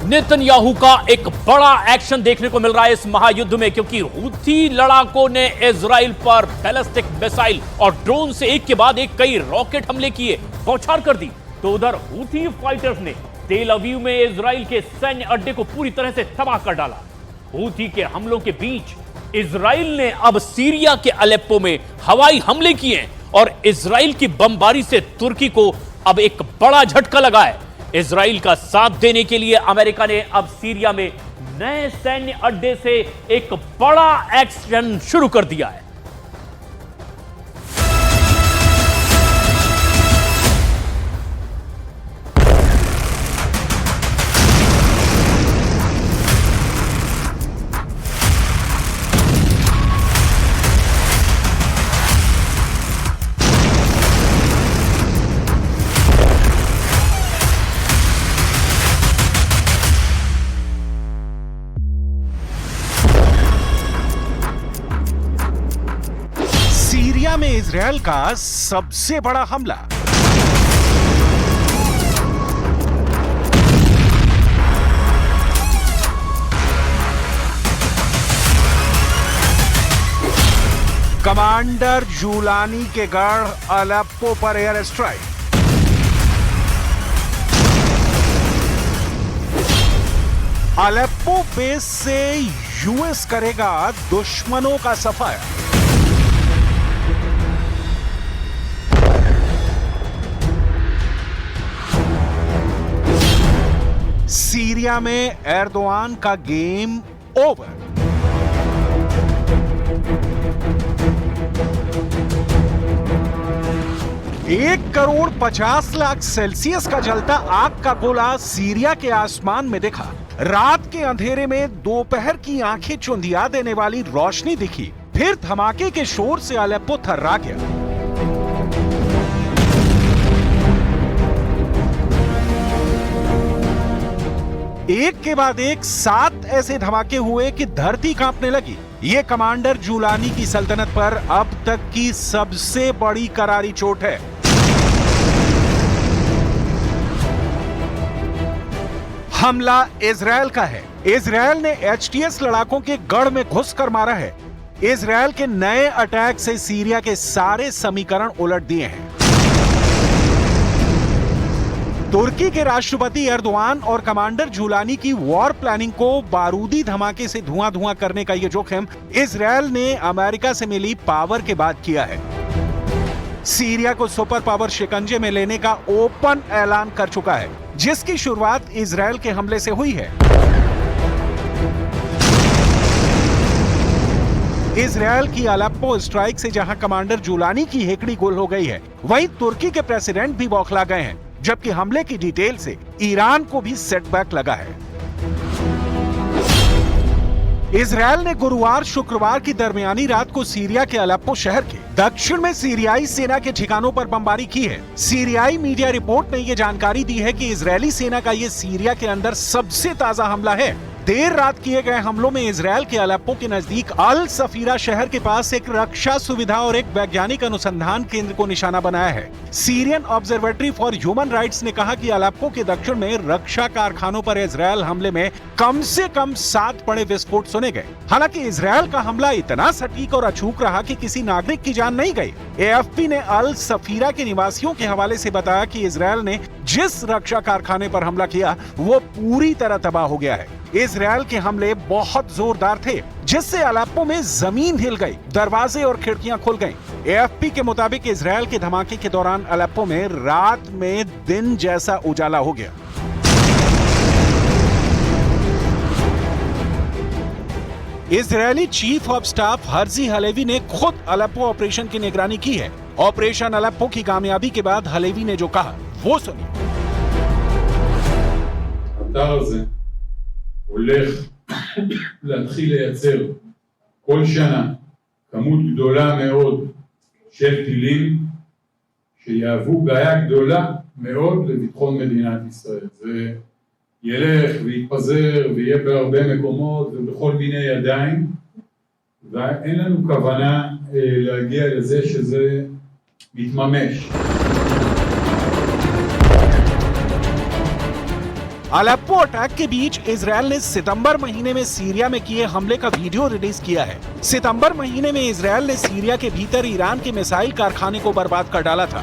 Netanyahu का एक बड़ा एक्शन देखने को मिल रहा है इस महायुद्ध में, क्योंकि हूथी लड़ाकों ने इजराइल पर बैलिस्टिक मिसाइल और ड्रोन से एक के बाद एक कई रॉकेट हमले किए, बौछार कर दी। तो उधर हूथी फाइटर्स ने तेल अवीव में इजराइल के सैन्य अड्डे को पूरी तरह से तबाह कर डाला। हूथी के हमलों के बीच इजराइल ने अब सीरिया के अलेप्पो में हवाई हमले किए और इजराइल की बमबारी से तुर्की को अब एक बड़ा झटका लगा है। इजराइल का साथ देने के लिए अमेरिका ने अब सीरिया में नए सैन्य अड्डे से एक बड़ा एक्शन शुरू कर दिया है। सीरिया में इजरायल का सबसे बड़ा हमला। कमांडर जूलानी के गढ़ अलेप्पो पर एयर स्ट्राइक। अलेप्पो बेस से यूएस करेगा दुश्मनों का सफाया। सीरिया में एर्दोआन का गेम ओवर। एक करोड़ 50 लाख सेल्सियस का जलता आग का गोला सीरिया के आसमान में दिखा। रात के अंधेरे में दोपहर की आंखें चुंधिया देने वाली रोशनी दिखी, फिर धमाके के शोर से अलेप्पो थर्रा गया। एक के बाद एक 7 ऐसे धमाके हुए कि धरती कांपने लगी। ये कमांडर जूलानी की सल्तनत पर अब तक की सबसे बड़ी करारी चोट है। हमला इजरायल का है। इजरायल ने एचटीएस लड़ाकों के गढ़ में घुसकर मारा है। इजरायल के नए अटैक से सीरिया के सारे समीकरण उलट दिए हैं। तुर्की के राष्ट्रपति एर्दोआन और कमांडर जूलानी की वॉर प्लानिंग को बारूदी धमाके से धुआं धुआं करने का यह जोखिम इजरायल ने अमेरिका से मिली पावर के बाद किया है। सीरिया को सुपर पावर शिकंजे में लेने का ओपन ऐलान कर चुका है, जिसकी शुरुआत इजरायल के हमले से हुई है। इजरायल की अलेप्पो स्ट्राइक से जहां कमांडर जूलानी की हेकड़ी गोल हो गई है, वहीं तुर्की के प्रेसिडेंट भी बौखला गए हैं, जबकि हमले की डिटेल से ईरान को भी सेटबैक लगा है। इजरायल ने गुरुवार शुक्रवार की दरमियानी रात को सीरिया के अलेप्पो शहर के दक्षिण में सीरियाई सेना के ठिकानों पर बमबारी की है। सीरियाई मीडिया रिपोर्ट ने यह जानकारी दी है कि इजरायली सेना का यह सीरिया के अंदर सबसे ताजा हमला है। देर रात किए गए हमलों में इजरायल के अलेप्पो के नजदीक अल सफीरा शहर के पास एक रक्षा सुविधा और एक वैज्ञानिक अनुसंधान केंद्र को निशाना बनाया है। Syrian observatory for human rights ने कहा कि अलेप्पो के दक्षिण में रक्षा कारखानों पर इजरायल हमले में कम से कम 7 बड़े विस्फोट सुने गए। हालांकि इजरायल का हमला इतना सटीक और अचूक रहा कि किसी नागरिक की जान नहीं गई। एएफपी ने अल सफीरा के निवासियों के हवाले से बताया कि इजरायल ने जिस रक्षा कारखाने पर हमला किया वो पूरी तरह तबाह हो गया है। इजरायल के हमले बहुत जोरदार थे, जिससे अलेप्पो में जमीन हिल गई, दरवाजे और खिड़कियां खुल गईं। एएफपी के मुताबिक इजरायल के धमाके के दौरान अलेप्पो में रात में दिन जैसा उजाला हो गया। Israeli chief of staff Herzi Halevi ने खुद अलेप्पो ऑपरेशन की निगरानी की है। ऑपरेशन अलेप्पो की कामयाबी के बाद हलेवी ने जो कहा वो सुनिए। הולך להתחיל לייצר כל שנה כמות גדולה מאוד של טילים שיהוו בעיה גדולה מאוד לביטחון מדינת ישראל. זה ילך ויתפזר ויהיה בהרבה מקומות ובכל מיני ידיים, ואין לנו כוונה להגיע לזה שזה מתממש. अलेप्पो अटैक के बीच इजरायल ने सितंबर महीने में सीरिया में किए हमले का वीडियो रिलीज किया है। सितंबर महीने में इजरायल ने सीरिया के भीतर ईरान के मिसाइल कारखाने को बर्बाद कर डाला था।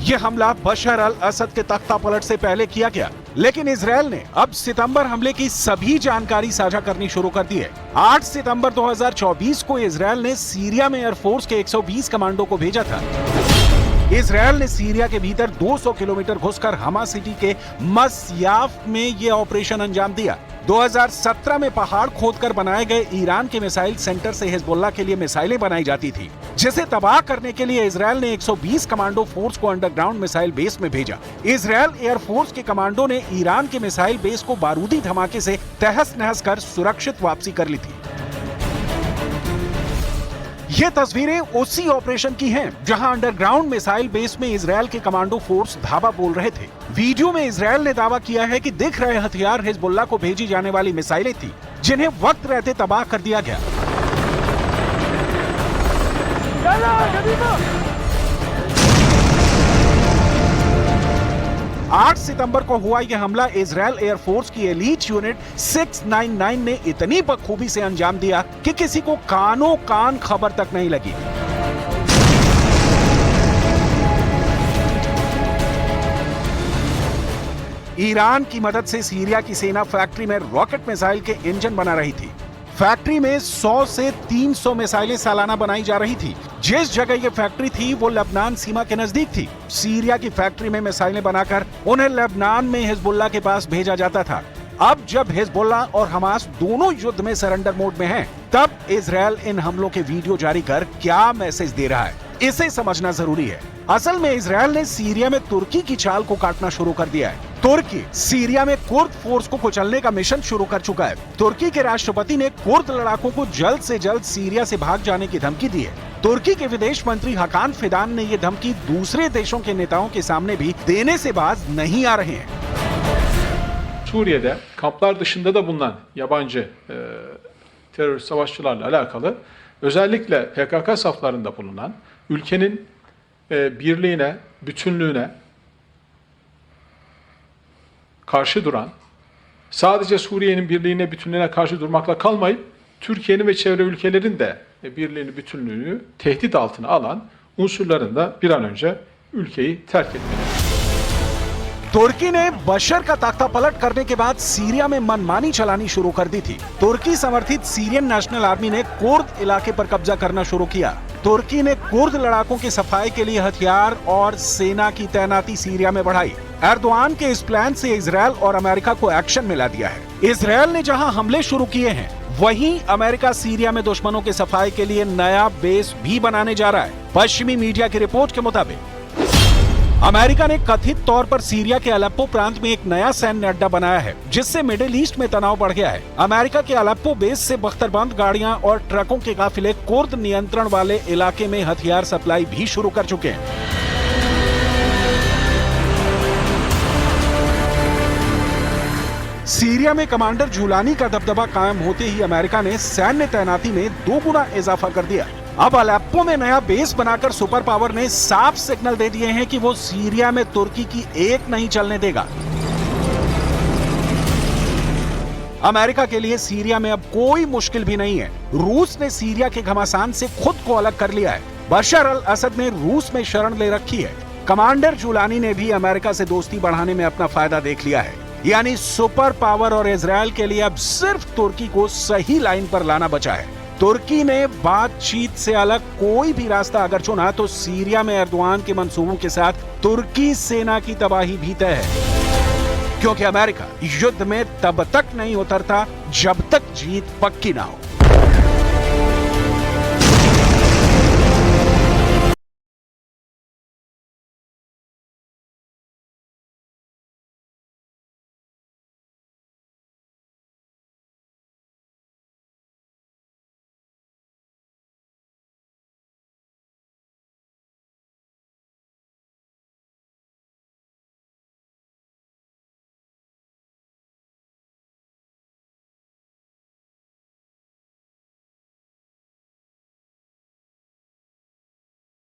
यह हमला बशर अल असद के तख्ता पलट से पहले किया गया, लेकिन इजरायल ने अब सितंबर हमले की सभी जानकारी साझा करनी शुरू कर दी है। 8 सितंबर 2024 को इजरायल ने सीरिया में एयरफोर्स के 120 कमांडो को भेजा था। इजरायल ने सीरिया के भीतर 200 किलोमीटर घुसकर हमा सिटी के मसयाफ में यह ऑपरेशन अंजाम दिया। 2017 में पहाड़ खोदकर बनाए गए ईरान के मिसाइल सेंटर से हिजबुल्लाह के लिए मिसाइलें बनाई जाती थी, जिसे तबाह करने के लिए इजरायल ने 120 कमांडो फोर्स को अंडरग्राउंड मिसाइल बेस में भेजा। इजरायल एयरफोर्स के कमांडो ने ईरान के मिसाइल बेस को बारूदी धमाके से तहस नहस कर सुरक्षित वापसी कर ली थी। ये तस्वीरें उसी ऑपरेशन की हैं, जहां अंडरग्राउंड मिसाइल बेस में इजरायल के कमांडो फोर्स धावा बोल रहे थे। वीडियो में इजरायल ने दावा किया है कि दिख रहे हथियार हिजबुल्लाह को भेजी जाने वाली मिसाइलें थी, जिन्हें वक्त रहते तबाह कर दिया गया। 8 सितंबर को हुआ यह हमला इजरायल एयरफोर्स की एलीट यूनिट 699 ने इतनी बखूबी से अंजाम दिया कि किसी को कानों कान खबर तक नहीं लगी। ईरान की मदद से सीरिया की सेना फैक्ट्री में रॉकेट मिसाइल के इंजन बना रही थी। फैक्ट्री में 100 से 300 मिसाइलें सालाना बनाई जा रही थी। जिस जगह ये फैक्ट्री थी वो लेबनान सीमा के नजदीक थी। सीरिया की फैक्ट्री में मिसाइलें बनाकर उन्हें लेबनान में हिजबुल्लाह के पास भेजा जाता था। अब जब हिजबुल्लाह और हमास दोनों युद्ध में सरेंडर मोड में हैं, तब इजरायल इन हमलों के वीडियो जारी कर क्या मैसेज दे रहा है, इसे समझना जरूरी है। असल में इजरायल ने सीरिया में तुर्की की चाल को काटना शुरू कर दिया है। तुर्की सीरिया में कुर्द फोर्स को कुचलने का मिशन शुरू कर चुका है। तुर्की के राष्ट्रपति ने कुर्द लड़ाकों को जल्द से जल्द सीरिया से भाग जाने की धमकी दी है। तुर्की के विदेश मंत्री हकान फिदान ने ये धमकी दूसरे देशों के नेताओं के सामने भी देने से बाज नहीं आ रहे हैं। Suriye'de kamplar dışında da bulunan yabancı terör savaşçılarla alakalı özellikle PKK saflarında bulunan ülkenin birliğine, bütünlüğüne karşı duran, sadece Suriye'nin birliğine, bütünlüğüne karşı durmakla kalmayıp Türkiye'nin ve çevre ülkelerin de birliğini, bütünlüğünü tehdit altına alan unsurların da bir an önce ülkeyi terk etmeli. तुर्की ने बशर का तख्ता पलट करने के बाद Syria में मनमानी चलानी शुरू कर दी थी। तुर्की समर्थित सीरियन नेशनल आर्मी ने कुर्द इलाके पर कब्जा करना शुरू किया। तुर्की ने कुर्द लड़ाकों की सफाई के लिए हथियार और सेना की तैनाती सीरिया में बढ़ाई। एर्दोआन के इस प्लान से इजरायल और अमेरिका को एक्शन मिला दिया है। इजरायल ने जहां हमले शुरू किए हैं, वहीं अमेरिका सीरिया में दुश्मनों की सफाई के लिए नया बेस भी बनाने जा रहा है। पश्चिमी मीडिया की रिपोर्ट के मुताबिक अमेरिका ने कथित तौर पर सीरिया के अलेप्पो प्रांत में एक नया सैन्य अड्डा बनाया है, जिससे मिडिल ईस्ट में तनाव बढ़ गया है। अमेरिका के अलेप्पो बेस से बख्तरबंद गाड़ियां और ट्रकों के काफिले कुर्द नियंत्रण वाले इलाके में हथियार सप्लाई भी शुरू कर चुके हैं। सीरिया में कमांडर जुलानी का दबदबा कायम होते ही अमेरिका ने सैन्य तैनाती में 2 गुना इजाफा कर दिया। अब अलेप्पो में नया बेस बनाकर सुपर पावर ने साफ सिग्नल दे दिए हैं कि वो सीरिया में तुर्की की एक नहीं चलने देगा। अमेरिका के लिए सीरिया में अब कोई मुश्किल भी नहीं है। रूस ने सीरिया के घमासान से खुद को अलग कर लिया है। बशर अल असद ने रूस में शरण ले रखी है। कमांडर जुलानी ने भी अमेरिका से दोस्ती बढ़ाने में अपना फायदा देख लिया है। यानी सुपर पावर और इजरायल के लिए अब सिर्फ तुर्की को सही लाइन पर लाना बचा है। तुर्की ने बातचीत से अलग कोई भी रास्ता अगर चुना तो सीरिया में एर्दोआन के मंसूबों के साथ तुर्की सेना की तबाही भी तय है, क्योंकि अमेरिका युद्ध में तब तक नहीं उतरता जब तक जीत पक्की ना हो।